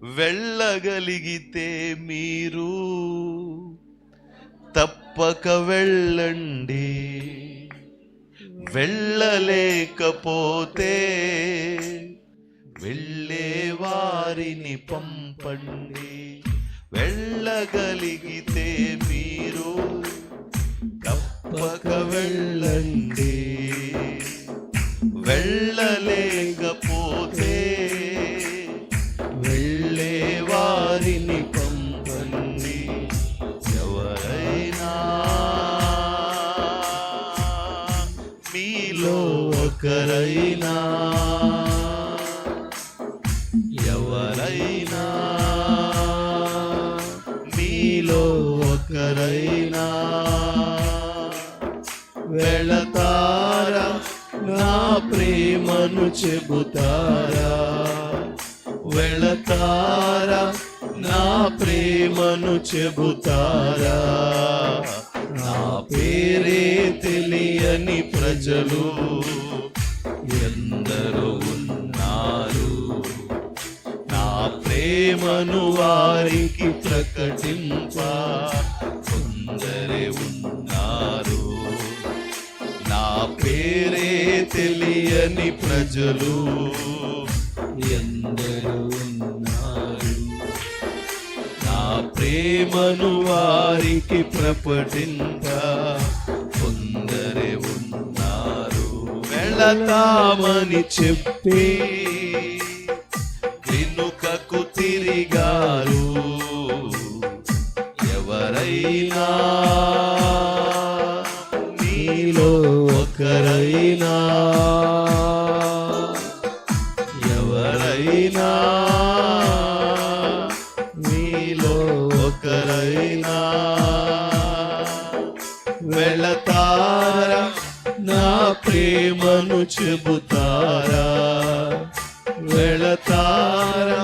వెళ్ళగలిగితే మీరు తప్పక వెళ్ళండి, వెళ్ళలేకపోతే వెళ్ళే వారిని పంపండి. వెళ్ళగలిగితే మీరు తప్పక వెళ్ళండి, వెళ్ళలేకపోతే వెళ్ళే వారిని పంపండి. ఎవరైనా మీలో ఒకరైనా, ఎవరైనా మీలో ఒకరైనా వెళతారా, నా ప్రేమను చెబుతారా? వెళతారా, నా ప్రేమను చెబుతారా? నా పేరే తెలియని ప్రజలు ఎందరో ఉన్నారు, నా ప్రేమను వారికి ప్రకటింప కొందరే ఉన్నారు. నా పేరే తెలియని ప్రజలు ఎందరో ఉన్నారు, నా ప్రేమను వారికి ప్రకటింప కొందరే ఉన్నారు. వెళతామని చెప్పి వెనుకకు తిరిగారు ఎవరైనా, మీలో ఒకరైనా, ఎవరైనా మీలో ఒకరైనా వెళతారా, నా ప్రేమను చెబుతారా? వెళతారా,